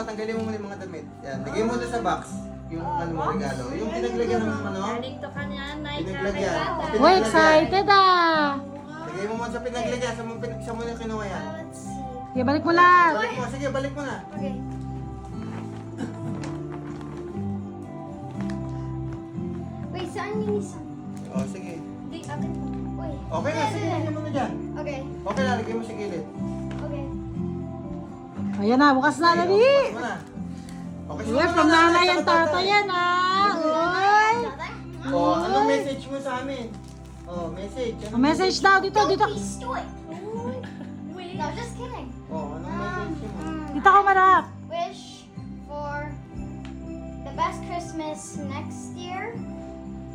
tanggalin mo muna yung mga damit. Yan, lagay mo na sa box. Yung ano mo regalo. Yung pinaglagyan ng ano. Galing to kanya, Nay. Pinaglagyan. Oh, excited ah! Lagay mo muna sa pinaglagyan. Sa mo na kinuha yan. Let's see. Sige, balik mo na. Balik mo. Sige, balik mo na. Okay. Wait, saan yung isa? Oh, sige. Di, akin po. Wait. Okay na, sige. Lagay mo na dyan. Okay. Okay na, lagay mo sa gilid. Okay. Ayan na, bukas na, Lali. Bukas mo na. Okay, Uy, from nanay ang tatay yan ah. Uy. Oh, anong message mo sa amin? Oh, message. Ang message daw, dito, dito. Don't be stoic. Wait. No, just kidding. Oh, anong message mo? Dito ka marap. Wish for the best Christmas next year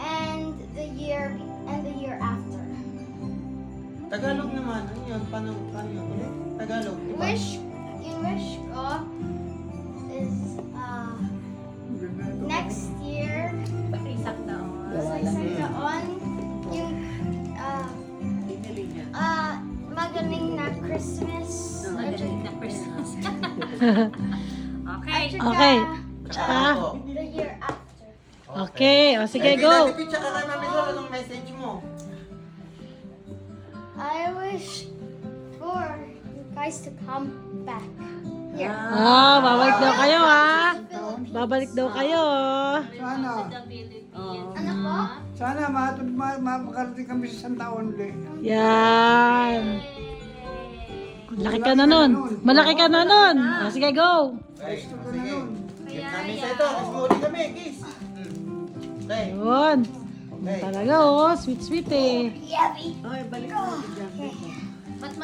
and the year after. Tagalog naman. Ano yun? Paano yun ulit? Tagalog, di ba? Yung wish ko is next year sa isang taon yung magaling na Christmas. Magaling na Christmas. Okay. At saka, Okay. Tsaka Ah. ako. the year after. Okay, o sige, Eh, go. pinatipid siya ka kay Mami Dol. Anong message mo? I wish for you guys to come back here. Ah, babalik daw kayo ah. Babalik daw kayo. Sana. Ano po? Sana makarating kami sa isang taon ulit. Yan. Malaki ka na nun. Malaki ka na nun. O sige, go. Okay, Gusto ko na sige. nun. Give namin sa ito. Mas muli kami, kiss. Okay. Yun. Okay. Talaga oh, sweet sweet eh. Yummy. Ba't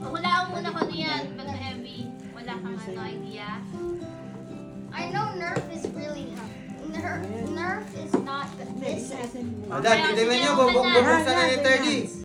hulaan muna ko niyan, ba't heavy? Wala kang ano idea? I know Nerf is really Nerf is not this. Dad, tignan nyo, bubuksan na ni 30.